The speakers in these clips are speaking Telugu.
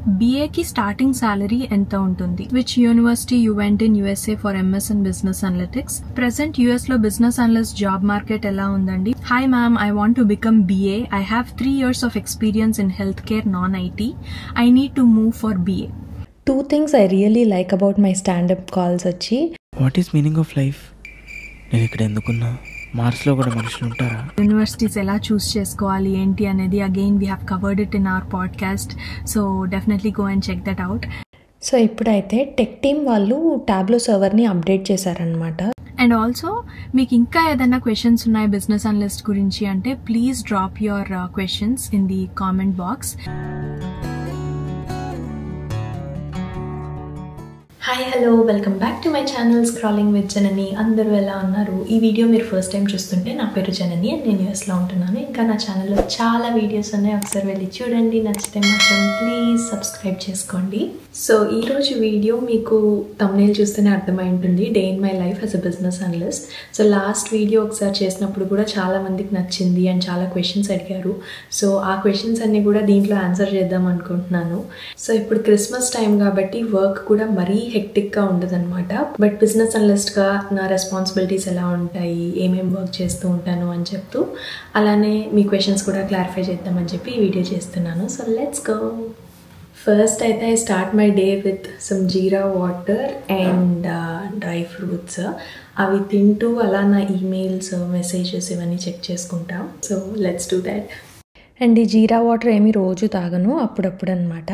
BA की starting salary ఎంత ఉంటుంది? Which university you went in USA for MS in Business Analytics? Present US లో business analyst job market ఎలా ఉందండి? Hi ma'am, I want to become BA. I have 3 years of experience in healthcare non-IT. I need to move for BA. 2 things I really like about my stand-up calls వచ్చి what is meaning of life? నేను ఇక్కడ ఎందుకున్నా? మార్స్లో కూడా మనుషులు ఉంటారా? యూనివర్సిటీస్ ఎలా చూస్ చేసుకోవాలి ఏంటి అనేది again we have covered it in our podcast, so definitely go and check that out. So ఇప్పుడైతే టెక్ టీమ్ వాళ్ళు టాబ్లో సర్వర్ని అప్డేట్ చేశారనమాట. అండ్ ఆల్సో మీకు ఇంకా ఏదైనా క్వశ్చన్స్ ఉన్నాయి బిజినెస్ అనలిస్ట్ గురించి అంటే please drop your questions in the comment box. Hi hello, welcome back to my channel scrolling with Janani. అందరూ ఎలా ఉన్నారు? ఈ వీడియో మీరు ఫస్ట్ టైం చూస్తుంటే నా పేరు జనని అండ్ నేను యూఎస్లో ఉంటున్నాను. ఇంకా నా ఛానల్లో చాలా వీడియోస్ ఉన్నాయి, ఒకసారి వెళ్ళి చూడండి. నచ్చితే మాత్రం ప్లీజ్ సబ్స్క్రైబ్ చేసుకోండి. సో ఈరోజు వీడియో మీకు థంబ్నెయిల్ చూస్తేనే అర్థమై ఉంటుంది, day in my life as a business analyst. So last video ఒకసారి చేసినప్పుడు కూడా చాలా మందికి నచ్చింది అండ్ చాలా క్వశ్చన్స్ అడిగారు. సో ఆ క్వశ్చన్స్ అన్నీ కూడా దీంట్లో ఆన్సర్ చేద్దాం అనుకుంటున్నాను. సో ఇప్పుడు క్రిస్మస్ టైం కాబట్టి వర్క్ కూడా మరీ హెక్టిక్గా ఉండదు అనమాట. బట్ బిజినెస్ అనలిస్ట్గా నా రెస్పాన్సిబిలిటీస్ ఎలా ఉంటాయి, ఏమేమి వర్క్ చేస్తూ ఉంటాను అని చెప్తూ అలానే మీ క్వశ్చన్స్ కూడా క్లారిఫై చేద్దామని చెప్పి ఈ వీడియో చేస్తున్నాను. So let's go. ఫస్ట్ అయితే I start my day with some jeera water and dry fruits. అవి తింటూ అలా నా ఈమెయిల్స్, మెసేజెస్ ఇవన్నీ చెక్ చేసుకుంటాం. So let's do that. And ఈ జీరా వాటర్ ఏమీ రోజు తాగను, అప్పుడప్పుడు అనమాట.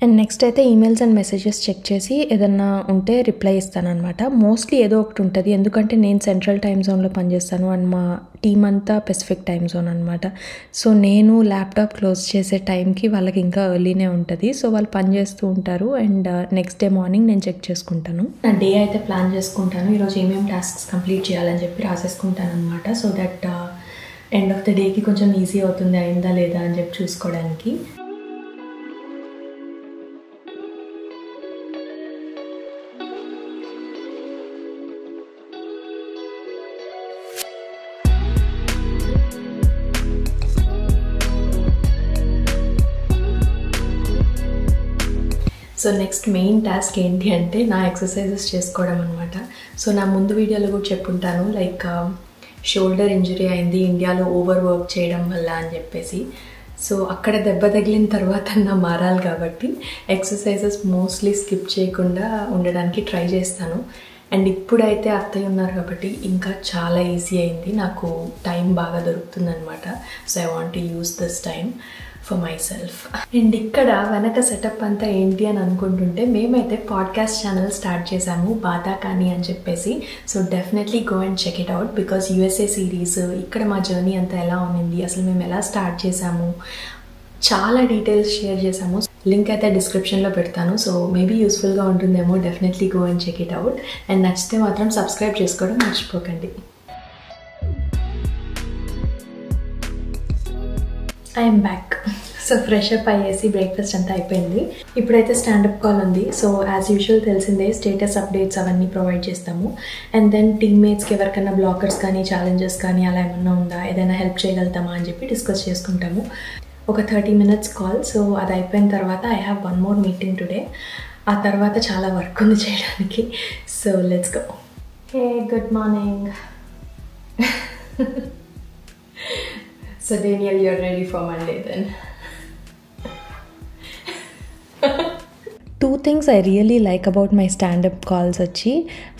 అండ్ నెక్స్ట్ అయితే ఈమెయిల్స్ అండ్ మెసేజెస్ చెక్ చేసి ఏదన్నా ఉంటే రిప్లై ఇస్తాను అనమాట. మోస్ట్లీ ఏదో ఒకటి ఉంటుంది, ఎందుకంటే నేను సెంట్రల్ టైమ్ జోన్లో పనిచేస్తాను అండ్ మా టీమ్ అంతా పెసిఫిక్ టైమ్ జోన్ అనమాట. సో నేను ల్యాప్టాప్ క్లోజ్ చేసే టైంకి వాళ్ళకి ఇంకా ఎర్లీనే ఉంటుంది. సో వాళ్ళు పని చేస్తూ ఉంటారు అండ్ నెక్స్ట్ డే మార్నింగ్ నేను చెక్ చేసుకుంటాను. నా డే అయితే ప్లాన్ చేసుకుంటాను, ఈరోజు ఏమేమి టాస్క్స్ కంప్లీట్ చేయాలని చెప్పి రాసేసుకుంటాను అనమాట. So that end of the డేకి కొంచెం ఈజీ అవుతుంది, అయిందా లేదా అని చెప్పి చూసుకోవడానికి. సో నెక్స్ట్ మెయిన్ టాస్క్ ఏంటి అంటే నా ఎక్సర్సైజెస్ చేసుకోవడం అనమాట. సో నా ముందు వీడియోలో కూడా చెప్పుంటాను, లైక్ షోల్డర్ ఇంజరీ అయింది ఇండియాలో ఓవర్ వర్క్ చేయడం వల్ల అని చెప్పేసి. సో అక్కడ దెబ్బ తగిలిన తర్వాత నా మారాలి కాబట్టి ఎక్సర్సైజెస్ మోస్ట్లీ స్కిప్ చేయకుండా ఉండడానికి ట్రై చేస్తాను. అండ్ ఇప్పుడైతే అత్తయ్య ఉన్నారు కాబట్టి ఇంకా చాలా ఈజీ అయింది, నాకు టైం బాగా దొరుకుతుంది అనమాట. So I want to use this time for my self. And ఇక్కడ వెనక సెటప్ అంతా ఏంటి అని అనుకుంటుంటే మేమైతే పాడ్కాస్ట్ ఛానల్ స్టార్ట్ చేసాము, బాదా కానీ అని చెప్పేసి. So definitely go and check it out, because USA series ఇక్కడ మా జర్నీ అంతా ఎలా ఉన్నింది, అసలు మేము ఎలా స్టార్ట్ చేసాము, చాలా డీటెయిల్స్ షేర్ చేసాము. లింక్ అయితే డిస్క్రిప్షన్లో పెడతాను. సో మేబీ యూస్ఫుల్గా ఉంటుందేమో, definitely go and check it out. And నచ్చితే మాత్రం సబ్స్క్రైబ్ చేసుకోవడం మర్చిపోకండి. I'm back. So fresh up అయ్యేసి బ్రేక్ఫాస్ట్ అంతా అయిపోయింది. ఇప్పుడైతే స్టాండప్ కాల్ ఉంది. సో యాజ్ యూజువల్ తెలిసిందే, స్టేటస్ అప్డేట్స్ అవన్నీ ప్రొవైడ్ చేస్తాము. అండ్ దెన్ టీమ్మేట్స్కి ఎవరికైనా బ్లాకర్స్ కానీ ఛాలెంజెస్ కానీ అలా ఏమన్నా ఉందా, ఏదైనా హెల్ప్ చేయగలుగుతామా అని చెప్పి డిస్కస్ చేసుకుంటాము. ఒక 30 minutes కాల్. సో అది అయిపోయిన తర్వాత I have 1 more meeting today. ఆ తర్వాత చాలా వర్క్ ఉంది చేయడానికి. So let's go. Hey, good morning. So Daniel, you're ready for Monday then. 2 things I really like about my stand-up calls వచ్చి,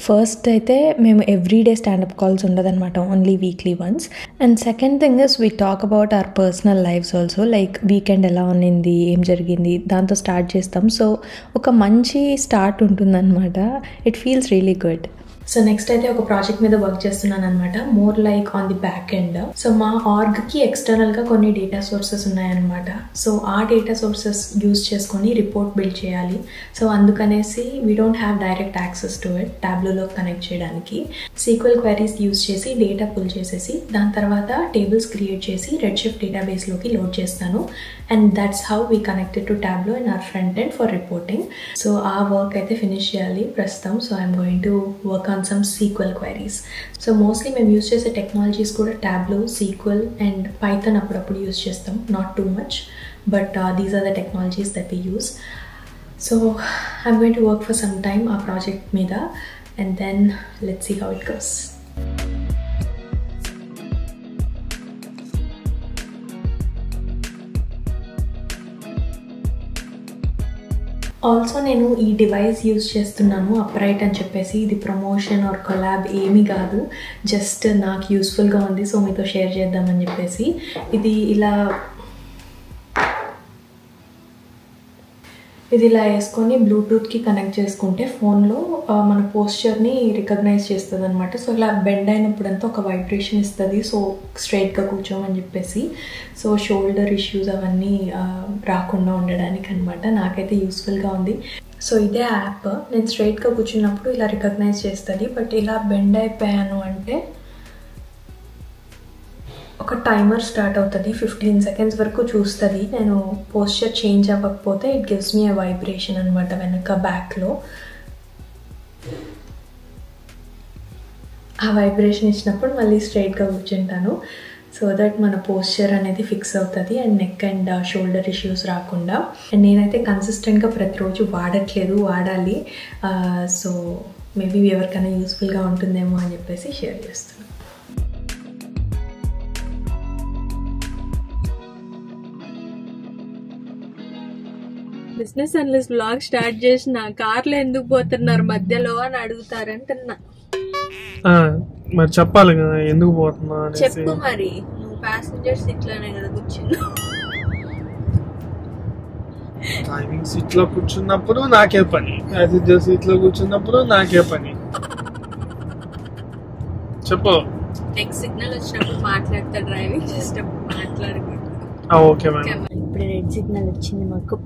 ఫస్ట్ అయితే మేము ఎవ్రీడే స్టాండప్ కాల్స్ ఉండదన్నమాట, only weekly once. And second thing is we talk about our personal lifes also, like weekend ఎలా ఉన్నింది, ఏం జరిగింది, దాంతో స్టార్ట్ చేస్తాం. సో ఒక మంచి స్టార్ట్ ఉంటుందన్నమాట. It feels really good. So next అయితే ఒక ప్రాజెక్ట్ మీద వర్క్ చేస్తున్నాను అనమాట, more like on the back end. So మా ఆర్గ్కి ఎక్స్టర్నల్గా కొన్ని డేటా సోర్సెస్ ఉన్నాయన్నమాట. సో ఆ డేటా సోర్సెస్ యూజ్ చేసుకొని రిపోర్ట్ బిల్డ్ చేయాలి. సో అందుకనేసి we don't have direct access to it టాబ్లోలో కనెక్ట్ చేయడానికి. సీక్వెల్ క్వైరీస్ యూజ్ చేసి డేటా పుల్ చేసేసి దాని తర్వాత టేబుల్స్ క్రియేట్ చేసి రెడ్ షిఫ్ట్ డేటాబేస్లోకి లోడ్ చేస్తాను. And that's how we connected to Tableau in our front end for reporting. So ఆ వర్క్ అయితే ఫినిష్ చేయాలి ప్రస్తుతం. So I'm going to work on some SQL queries. So mostly మేము యూజ్ చేసే టెక్నాలజీస్ కూడా టాబ్లో, SQL అండ్ పైథాన్ అప్పుడప్పుడు యూజ్ చేస్తాం, not too much. but these are the technologies that we use. So I'm going to work for some time our project meeda, and then let's see how it goes. Also నేను ఈ డివైస్ యూజ్ చేస్తున్నాను అప్రైట్ అని చెప్పేసి. ఇది ప్రమోషన్ ఆర్ కొలాబ్ ఏమీ కాదు, జస్ట్ నాకు యూస్ఫుల్గా ఉంది, సో మీతో షేర్ చేద్దామని చెప్పేసి. ఇది ఇలా వేసుకొని బ్లూటూత్కి కనెక్ట్ చేసుకుంటే ఫోన్లో మన పోస్చర్ని రికగ్నైజ్ చేస్తుంది అనమాట. సో ఇలా బెండ్ అయినప్పుడంతా ఒక వైబ్రేషన్ ఇస్తుంది, సో స్ట్రైట్గా కూర్చోమని చెప్పేసి. సో షోల్డర్ ఇష్యూస్ అవన్నీ రాకుండా ఉండడానికి అనమాట. నాకైతే యూస్ఫుల్గా ఉంది. సో ఇదే యాప్. నేను స్ట్రైట్గా కూర్చున్నప్పుడు ఇలా రికగ్నైజ్ చేస్తుంది, బట్ ఇలా బెండ్ అయిపోయాను అంటే ఒక టైమర్ స్టార్ట్ అవుతుంది, 15 seconds వరకు చూస్తుంది. నేను పోస్చర్ చేంజ్ అవ్వకపోతే it gives me a vibration అనమాట వెనక బ్యాక్లో. ఆ వైబ్రేషన్ ఇచ్చినప్పుడు మళ్ళీ స్ట్రైట్గా కూర్చుంటాను, సో దట్ మన పోస్చర్ అనేది ఫిక్స్ అవుతుంది and neck and shoulder issues రాకుండా. అండ్ నేనైతే కన్సిస్టెంట్గా ప్రతిరోజు వాడాలి. సో మేబీ ఎవరికైనా యూస్ఫుల్గా ఉంటుందేమో అని చెప్పేసి షేర్ చేస్తున్నాను. బిజినెస్ అనలిస్ట్ బ్లాగ్ స్టార్ట్ చేసిన కార్లో ఎందుకు పోతున్నారు మధ్యలో అని అడుగుతారంటున్నా. మరి చెప్పాలి కదా ఎందుకు పోతున్నా. చెప్పు మరి, నువ్వు ప్యాసింజర్ సీట్ లోనే కదా కూర్చున్నావు. డ్రైవింగ్ సీట్ లో కూర్చున్నప్పుడు నాకే పని, ప్యాసింజర్ సీట్ లో కూర్చున్నప్పుడు నాకే పని. చెప్పు. నెక్స్ట్ సిగ్నల్ వచ్చినప్పుడు మాట్లాడతా, డ్రైవింగ్ చేసేటప్పుడు మాట్లాడుకుంటా. Okay madam. ఇప్పుడు రెడ్ సిగ్నల్ వచ్చింది మాకు.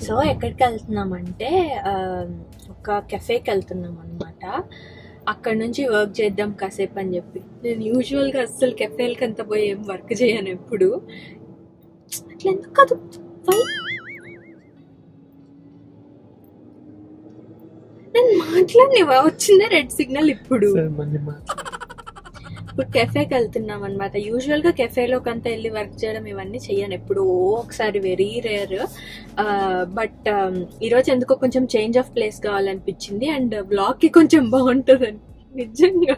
సో ఎక్కడికి వెళ్తున్నామంటే ఒక కెఫేకి వెళ్తున్నాం అనమాట. అక్కడ నుంచి వర్క్ చేద్దాం కాసేపు అని చెప్పి. నేను యూజువల్గా అస్సలు కెఫేలకి అంత పోయి ఏం వర్క్ చేయను ఎప్పుడు. అట్లా ఎందుకు కాదు, నేను మాట్లాడినవా, వచ్చిందే రెడ్ సిగ్నల్. ఇప్పుడు కెఫేకి వెళ్తున్నాం అనమాట. యూజువల్గా కెఫేలోకి అంతా వెళ్ళి వర్క్ చేయడం ఇవన్నీ చెయ్యను, ఎప్పుడో ఒకసారి, వెరీ రేర్. బట్ ఈరోజు ఎందుకో కొంచెం చేంజ్ ఆఫ్ ప్లేస్ కావాలనిపించింది అండ్ బ్లాగ్కి కొంచెం బాగుంటుందని. నిజంగా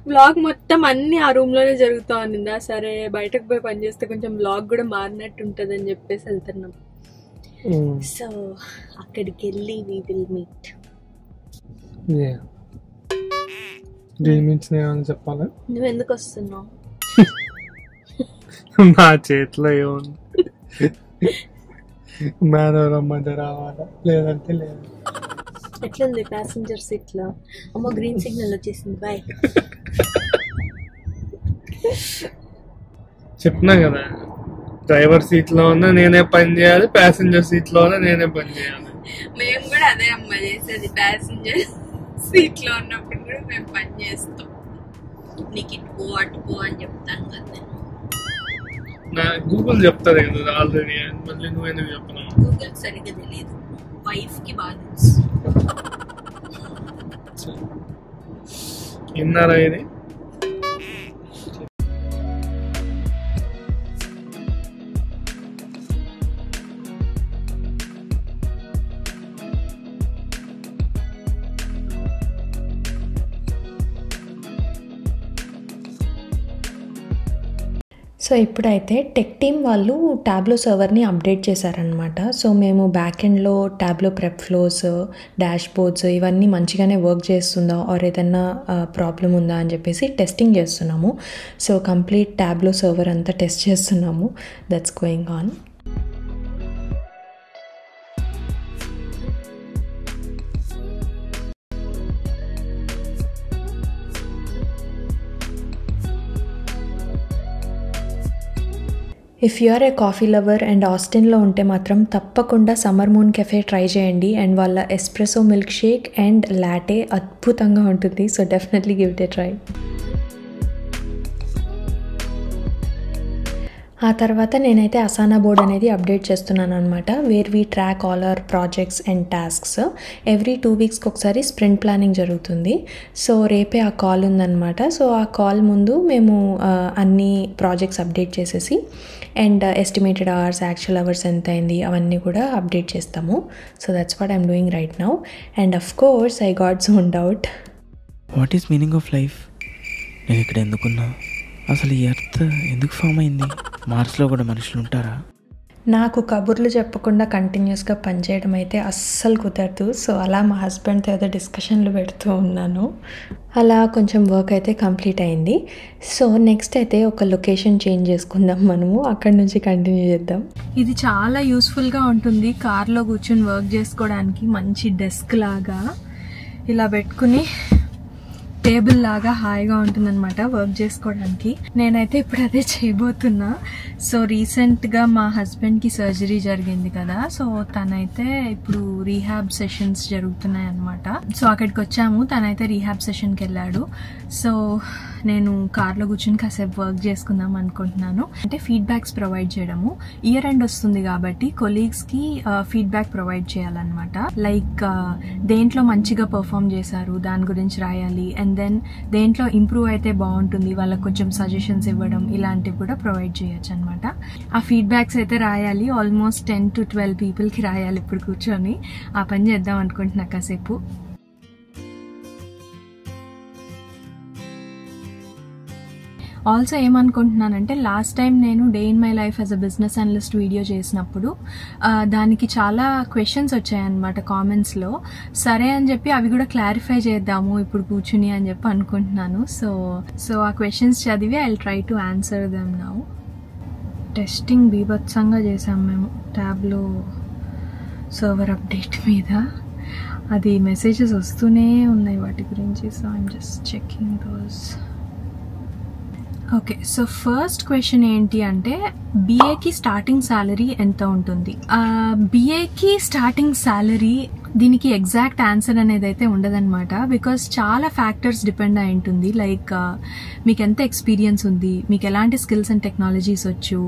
బ్లాగ్ మొత్తం అన్ని ఆ రూమ్లోనే జరుగుతూ ఉన్నిందా, సరే బయటకు పోయి పని చేస్తే కొంచెం బ్లాగ్ కూడా మారినట్టు ఉంటుంది అని చెప్పేసి వెళ్తున్నాం. సో అక్కడికి వెళ్ళి వి విల్ మీట్. చెప్పాలి. నువ్వు ఎందుకు వస్తున్నావు? నా చేతిలో ఏముంది, మేడం రమ్మంటే రావాలా, లేదంటే లేదు. ఎట్లుంది ప్యాసింజర్ సీట్ లో? అమ్మో గ్రీన్ సిగ్నల్ వచ్చేసింది, బాయ్. చెప్పినా కదా, డ్రైవర్ సీట్ లో ఉన్నా నేనే పని చేయాలి, ప్యాసింజర్ సీట్ లో ఉన్నా నేనే పని చేయాలి. మేము కూడా అదే అమ్మ చేసేది, ప్యాసింజర్ సీట్ లో ఉన్నప్పుడు కూడా మేము పని చేస్తాం. నీకు ఇటు పో అటు పో అని చెప్తాను కదా. నా గూగుల్ చెప్తారు కదా ఆల్రెడీ, మళ్ళీ నువ్వు ఎందుకు చెప్పను? గూగుల్ సరిగ్గా తెలియదు, వైఫ్ కి బాగా తెలుసు. విన్నారా ఇది? సో ఇప్పుడైతే టెక్ టీమ్ వాళ్ళు టాబ్లో సర్వర్ని అప్డేట్ చేశారనమాట. సో మేము బ్యాక్ ఎండ్లో టాబ్లో ప్రెప్ ఫ్లోస్, డాష్ బోర్డ్స్ ఇవన్నీ మంచిగానే వర్క్ చేస్తుందా ఆర్ ఏదన్నా ప్రాబ్లం ఉందా అని చెప్పేసి టెస్టింగ్ చేస్తున్నాము. సో కంప్లీట్ టాబ్లో సర్వర్ అంతా టెస్ట్ చేస్తున్నాము. That's going on. If you are a coffee lover and ఆస్టిన్లో ఉంటే మాత్రం తప్పకుండా సమ్మర్ మూన్ కెఫే ట్రై చేయండి. అండ్ వాళ్ళ espresso milk shake and latte అద్భుతంగా ఉంటుంది. So definitely give it a try. ఆ తర్వాత నేనైతే అసానా బోర్డ్ అనేది అప్డేట్ చేస్తున్నాను అనమాట, where we track all our projects and tasks. Every 2 weeksకి ఒకసారి స్ప్రింట్ ప్లానింగ్ జరుగుతుంది. సో రేపే ఆ కాల్ ఉందన్నమాట. సో ఆ కాల్ ముందు మేము అన్ని ప్రాజెక్ట్స్ అప్డేట్ చేసేసి and estimated hours, actual hours ఎంత అయింది అవన్నీ కూడా అప్డేట్ చేస్తాము. So that's what I'm doing right now. And of course I got zoned out. What is meaning of life? నేను ఇక్కడ ఎందుకున్నా? అసలు ఈ ఎర్త్ ఎందుకు ఫామ్ అయింది? మార్స్లో కూడా మనుషులు ఉంటారా? నాకు కబుర్లు చెప్పకుండా కంటిన్యూస్గా పనిచేయడం అయితే అస్సలు కుదరదు. సో అలా మా హస్బెండ్తో ఏదో డిస్కషన్లు పెడుతూ ఉన్నాను. అలా కొంచెం వర్క్ అయితే కంప్లీట్ అయింది. సో నెక్స్ట్ అయితే ఒక లొకేషన్ చేంజ్ చేసుకుందాం, మనము అక్కడి నుంచి కంటిన్యూ చేద్దాం. ఇది చాలా యూస్ఫుల్గా ఉంటుంది. కార్లో కూర్చొని వర్క్ చేసుకోవడానికి. మంచి డెస్క్ లాగా ఇలా పెట్టుకుని టేబుల్ లాగా హాయిగా ఉంటుందన్నమాట వర్క్ చేసుకోవడానికి. నేనైతే ఇప్పుడు అదే చేయబోతున్నా. సో రీసెంట్గా మా హస్బెండ్కి సర్జరీ జరిగింది కదా, సో తనైతే ఇప్పుడు రీహాబ్ సెషన్స్ జరుగుతున్నాయి అన్నమాట. సో అక్కడికి వచ్చాము, తనైతే రీహాబ్ సెషన్కి వెళ్ళాడు. సో నేను కార్లో కూర్చొని కాసేపు వర్క్ చేసుకుందాం అనుకుంటున్నాను. అంటే ఫీడ్బ్యాక్స్ ప్రొవైడ్ చేయడము. ఇయర్ ఎండ్ వస్తుంది కాబట్టి కొలీగ్స్కి ఫీడ్బ్యాక్ ప్రొవైడ్ చేయాలన్నమాట. లైక్ దేంట్లో మంచిగా పర్ఫామ్ చేశారు దాని గురించి రాయాలి. అండ్ దెన్ దేంట్లో ఇంప్రూవ్ అయితే బాగుంటుంది వాళ్ళకి కొంచెం సజెషన్స్ ఇవ్వడం, ఇలాంటివి కూడా ప్రొవైడ్ చేయొచ్చు అనమాట. ఆ ఫీడ్బ్యాక్స్ అయితే రాయాలి. ఆల్మోస్ట్ 10 to 12 పీపుల్కి రాయాలి. ఇప్పుడు కూర్చొని ఆ పని చేద్దాం అనుకుంటున్నా కాసేపు. ఆల్సో ఏమనుకుంటున్నానంటే, లాస్ట్ టైం నేను day in my life as a business analyst video చేసినప్పుడు దానికి చాలా క్వశ్చన్స్ వచ్చాయన్నమాట కామెంట్స్లో. సరే అని చెప్పి అవి కూడా క్లారిఫై చేద్దాము ఇప్పుడు కూర్చుని అని చెప్పి అనుకుంటున్నాను. సో ఆ క్వశ్చన్స్ చదివి I will try to answer them now. Testing బీభత్సంగా చేసాం మేము ట్యాబ్లో సర్వర్ అప్డేట్ మీద. అది మెసేజెస్ వస్తూనే ఉన్నాయి వాటి గురించి. So I'm just checking those. Okay, so first question ఏంటి అంటే, బిఏకి స్టార్టింగ్ శాలరీ ఎంత ఉంటుంది? బిఏకి స్టార్టింగ్ శాలరీ, దీనికి ఎగ్జాక్ట్ ఆన్సర్ అనేది అయితే ఉండదన్నమాట. బికాస్ చాలా ఫ్యాక్టర్స్ డిపెండ్ అయి ఉంటుంది. లైక్ మీకు ఎంత ఎక్స్పీరియన్స్ ఉంది, మీకు ఎలాంటి స్కిల్స్ అండ్ టెక్నాలజీస్ వచ్చు,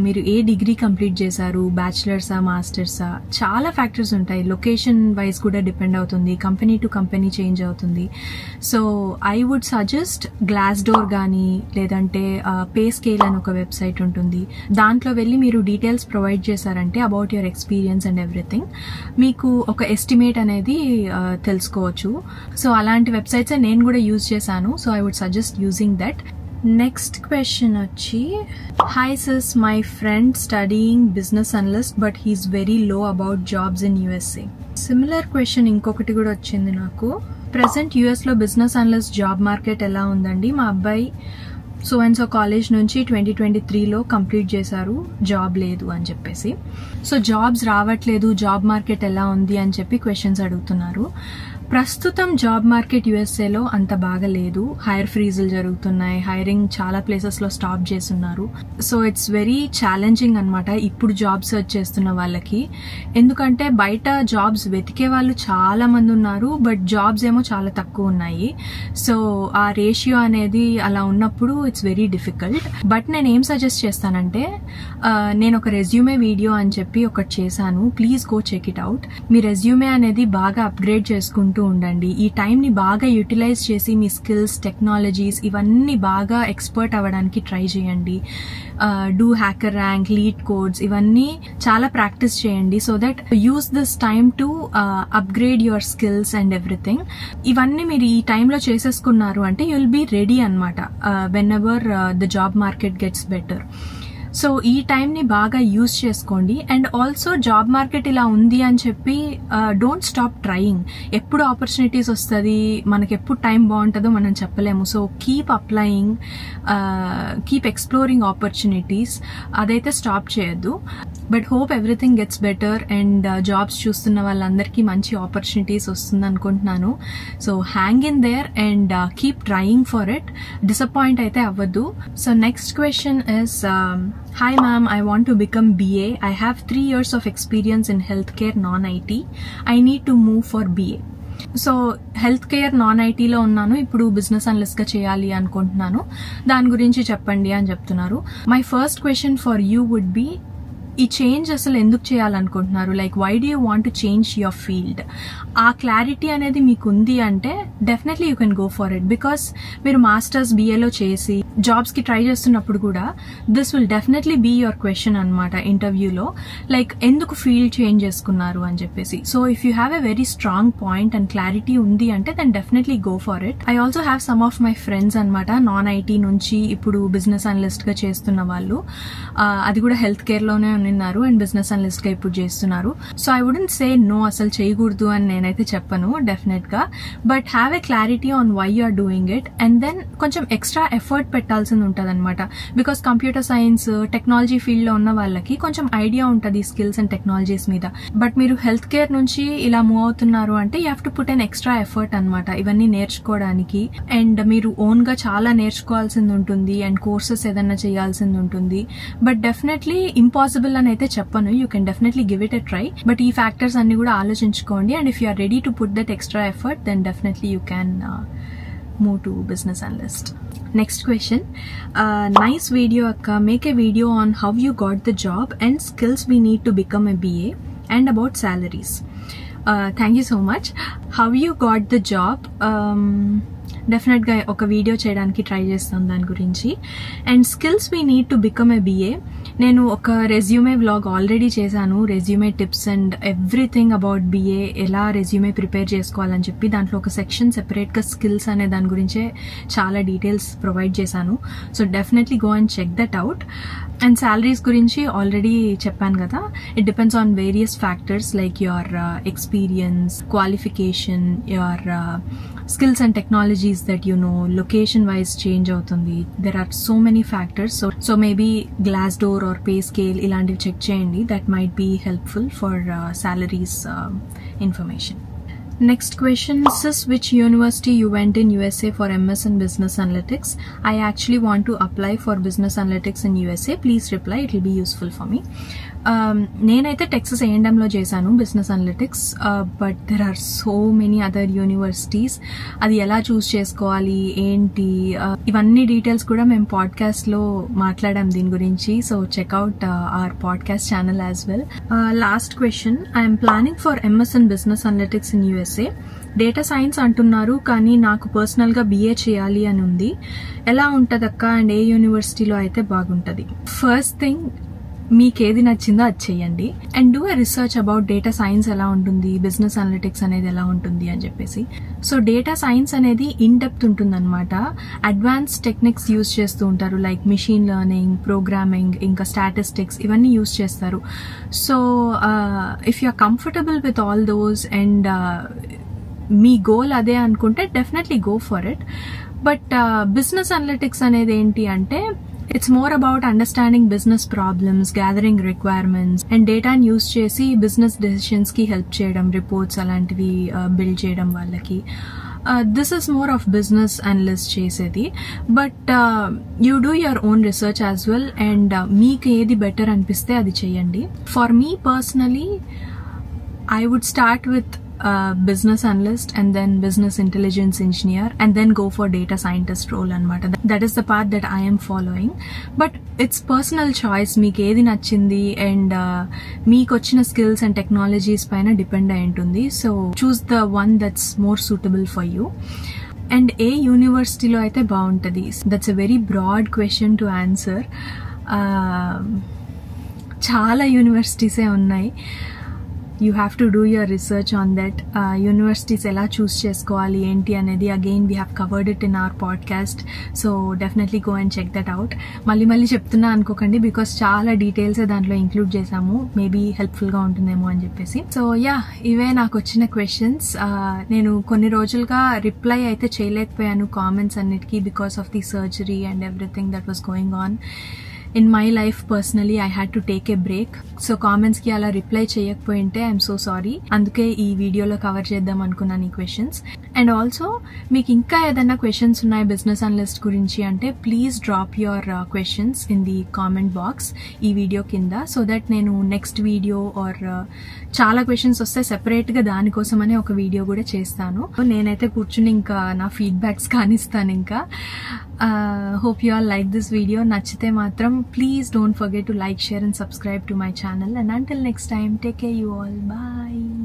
మీరు ఏ డిగ్రీ కంప్లీట్ చేశారు, బ్యాచిలర్సా మాస్టర్సా, చాలా ఫ్యాక్టర్స్ ఉంటాయి. లొకేషన్ వైజ్ కూడా డిపెండ్ అవుతుంది, కంపెనీ టు కంపెనీ చేంజ్ అవుతుంది. So I would suggest Glassdoor కానీ లేదంటే పే స్కేల్ అని ఒక వెబ్సైట్ ఉంటుంది. దాంట్లో వెళ్ళి మీరు డీటెయిల్స్ ప్రొవైడ్ చేశారంటే about your experience and everything, మీకు ఒక ఎస్టిమేట్ అనేది తెలుసుకోవచ్చు. సో అలాంటి వెబ్సైట్స్ నేను కూడా యూజ్ చేశాను. So I would suggest using that. Next question వచ్చి, hi sis, my friend studying business analyst but he's very low about jobs in USA. Similar question ఇంకొకటి కూడా వచ్చింది నాకు. ప్రెసెంట్ యూఎస్లో బిజినెస్ అనలిస్ట్ జాబ్ మార్కెట్ ఎలా ఉందండి? మా అబ్బాయి సో అండ్ సో కాలేజ్ నుంచి 2023లో కంప్లీట్ చేశారు, జాబ్ లేదు అని చెప్పేసి. సో జాబ్స్ రావట్లేదు, జాబ్ మార్కెట్ ఎలా ఉంది అని చెప్పి క్వశ్చన్స్ అడుగుతున్నారు. ప్రస్తుతం జాబ్ మార్కెట్ యూఎస్ఏలో అంత బాగా లేదు. హైర్ ఫ్రీజులు జరుగుతున్నాయి, హైరింగ్ చాలా ప్లేసెస్లో స్టాప్ చేస్తున్నారు. సో ఇట్స్ వెరీ ఛాలెంజింగ్ అనమాట ఇప్పుడు జాబ్ సర్చ్ చేస్తున్న వాళ్ళకి. ఎందుకంటే బయట జాబ్స్ వెతికే వాళ్ళు చాలా మంది ఉన్నారు, బట్ జాబ్స్ ఏమో చాలా తక్కువ ఉన్నాయి. సో ఆ రేషియో అనేది అలా ఉన్నప్పుడు ఇట్స్ వెరీ డిఫికల్ట్. బట్ నేను ఏం సజెస్ట్ చేస్తానంటే, నేను ఒక రెజ్యూమే వీడియో అని చెప్పి ఒకటి చేశాను, please go check it out. మీ రెజ్యూమే అనేది బాగా అప్గ్రేడ్ చేసుకుంటూ ఉండండి. ఈ టైంని బాగా యూటిలైజ్ చేసి మీ స్కిల్స్, టెక్నాలజీస్ ఇవన్నీ బాగా ఎక్స్పర్ట్ అవ్వడానికి ట్రై చేయండి. Do hacker rank, lead codes ఇవన్నీ చాలా ప్రాక్టీస్ చేయండి. So that use this time to upgrade your skills and everything. ఇవన్నీ మీరు ఈ టైంలో చేసేసుకున్నారు అంటే యూ విల్ బీ రెడీ అనమాట when ever the job market gets better. So ఈ టైంని బాగా యూజ్ చేసుకోండి. అండ్ ఆల్సో జాబ్ మార్కెట్ ఇలా ఉంది అని చెప్పి డోంట్ స్టాప్ ట్రయింగ్. ఎప్పుడు ఆపర్చునిటీస్ వస్తుంది, మనకి ఎప్పుడు టైం బాగుంటుందో మనం చెప్పలేము. So keep applying, keep exploring opportunities, అదైతే స్టాప్ చేయొద్దు. But hope everything gets better and jobs చూస్తున్న వాళ్ళందరికీ మంచి ఆపర్చునిటీస్ వస్తుంది అనుకుంటున్నాను. So hang in there and keep trying for it. Disappoint అయితే అవ్వద్దు. So next question is, hi ma'am, I want to become BA. I have 3 years of experience in healthcare non-IT. I need to move for BA. So health care non ఐటీలో ఉన్నాను, ఇప్పుడు బిజినెస్ అనలిస్ట్గా చేయాలి అనుకుంటున్నాను, దాని గురించి చెప్పండి అని చెప్తున్నారు. My first question for you would be, ఈ చేంజ్ అసలు ఎందుకు చేయాలనుకుంటున్నారు? Like why do you want to change your field? ఆ క్లారిటీ అనేది మీకు ఉంది అంటే definitely you can go for it. Because మీరు మాస్టర్స్ బిఏలో చేసి జాబ్స్కి ట్రై చేస్తున్నప్పుడు కూడా this will definitely be your question అనమాట ఇంటర్వ్యూలో, లైక్ ఎందుకు ఫీల్డ్ చేంజ్ చేసుకున్నారు అని చెప్పేసి. So if you have a very strong point and clarity ఉంది అంటే then definitely go for it. I also have some of my friends అనమాట నాన్ ఐటీ నుంచి ఇప్పుడు బిజినెస్ అనలిస్ట్గా చేస్తున్న వాళ్ళు, అది కూడా హెల్త్ కేర్లోనే ఉన్నారు అండ్ బిజినెస్ అనలిస్ట్గా ఇప్పుడు చేస్తున్నారు. So I wouldn't say no, అసలు చేయకూడదు అని నేనైతే చెప్పను డెఫినెట్గా, but have a clarity on why you are doing it and then కొంచెం ఎక్స్ట్రా ఎఫర్ట్ పెట్టాల్సింది ఉంటుంది అనమాట. Because computer science technology field లో ఉన్న వాళ్ళకి కొంచెం ఐడియా ఉంటుంది స్కిల్స్ అండ్ టెక్నాలజీస్ మీద. బట్ మీరు హెల్త్ కేర్ నుంచి ఇలా మూవ్ అవుతున్నారు అంటే you have to put an extra effort అనమాట ఇవన్నీ నేర్చుకోవడానికి. అండ్ మీరు ఓన్ గా చాలా నేర్చుకోవాల్సింది ఉంటుంది అండ్ కోర్సెస్ ఏదన్నా చేయాల్సింది ఉంటుంది. బట్ డెఫినెట్లీ ఇంపాసిబుల్ అని అయితే చెప్పను, you can definitely give it a try. But ఈ ఫ్యాక్టర్స్ అన్ని కూడా ఆలోచించుకోండి and if you are ready to put that extra effort then definitely you can move to business analyst. Next question, nice video akka, make a video on how you got the job and skills we need to become a BA and about salaries. Thank you so much. How you got the job, డెఫినెట్గా ఒక వీడియో చేయడానికి ట్రై చేస్తాం దాని గురించి. And skills we need to become a BA, నేను ఒక రెజ్యూమే వ్లాగ్ ఆల్రెడీ చేశాను, resume tips and everything about BA, ఎలా రెజ్యూమే ప్రిపేర్ చేసుకోవాలని చెప్పి. దాంట్లో ఒక సెక్షన్ సెపరేట్గా స్కిల్స్ అనే దాని గురించే చాలా డీటెయిల్స్ ప్రొవైడ్ చేశాను. So definitely go and check that out. And salaries గురించి ఆల్రెడీ చెప్పాను కదా, it depends on various factors like your experience, qualification, your skills and technologies that you know, location wise change అవుతుంది. there are so many factors, so maybe Glassdoor or pay scale ఇలాంటివి చెక్ చేయండి, that might be helpful for salaries information. Next question, sis, which university you went in USA for MS in Business Analytics? I actually want to apply for Business Analytics in USA. Please reply, it will be useful for me. నేనైతే టెక్సస్ A&Mలో చేశాను business analytics, but there are so many other universities. అది ఎలా చూస్ చేసుకోవాలి ఏంటి, ఇవన్నీ డీటెయిల్స్ కూడా మేము పాడ్కాస్ట్లో మాట్లాడాం దీని గురించి. So checkout our podcast channel as well. Last question, I'm planning for MS in Business Analytics in USA. Data science అంటున్నారు కానీ నాకు పర్సనల్గా BA చేయాలి అని ఉంది. ఎలా ఉంటుంది అక్క అండ్ ఏ యూనివర్సిటీలో అయితే బాగుంటుంది? ఫస్ట్ థింగ్, మీకు ఏది నచ్చిందో అది చేయండి and do a research about data science ఎలా ఉంటుంది, బిజినెస్ అనలిటిక్స్ అనేది ఎలా ఉంటుంది అని చెప్పేసి. సో డేటా సైన్స్ అనేది ఇన్ డెప్త్ ఉంటుందన్నమాట. అడ్వాన్స్ టెక్నిక్స్ యూజ్ చేస్తూ ఉంటారు లైక్ మిషన్ లెర్నింగ్, ప్రోగ్రామింగ్, ఇంకా స్టాటిస్టిక్స్, ఇవన్నీ యూజ్ చేస్తారు. So if you are comfortable with all those and మీ గోల్ అదే అనుకుంటే definitely go for it. But business analytics అనేది ఏంటి అంటే it's more about understanding business problems, gathering requirements and data ni use chesi business decisions ki help cheyadam, reports alantivi build cheyadam vallaki. This is more of business analyst chesedi, but you do your own research as well and meeku edi better anpiste adi cheyandi. For me personally, I would start with business analyst and then business intelligence engineer and then go for data scientist role anamata. That is the path that I am following, but it's personal choice, meeku edi nachindi and meeku ochina skills and technologies paina depend ayi untundi. So choose the one that's more suitable for you. And ఏ యూనివర్సిటీలో అయితే బాగుంటుంది? That's a very broad question to answer. చాలా యూనివర్సిటీసే ఉన్నాయి. You have to do your research on that. Universities ఎలా చూస్ చేసుకోవాలి ఏంటి అనేది again we have covered it in our podcast. So definitely go and check that out. మళ్ళీ చెప్తున్నా అనుకోకండి, బికాస్ చాలా డీటెయిల్స్ దాంట్లో ఇంక్లూడ్ చేసాము, మేబీ హెల్ప్ఫుల్గా ఉంటుందేమో అని చెప్పేసి. సో యా, ఇవే నాకు వచ్చిన క్వశ్చన్స్. నేను కొన్ని రోజులుగా రిప్లై అయితే చేయలేకపోయాను కామెంట్స్ అన్నిటికీ because of the surgery and everything that was going on. In my life personally, I had to take a break. So comments ki ala reply cheyakpointe, I'm so sorry. Anduke ee video lo cover cheddam anukunnanu ee questions. And also meeku inka edanna questions unnai business analyst gurinchi ante please drop your questions in the comment box ee video kinda, so that nenu next video or చాలా క్వశ్చన్స్ వస్తే సెపరేట్ గా దానికోసమనే ఒక వీడియో కూడా చేస్తాను. నేనైతే కూర్చుని ఇంకా నా ఫీడ్బ్యాక్స్ కానిస్తాను. ఇంకా hope you all like this video. నచ్చితే మాత్రం please don't forget to like, share and subscribe to my channel. And until next time, take care you all. Bye.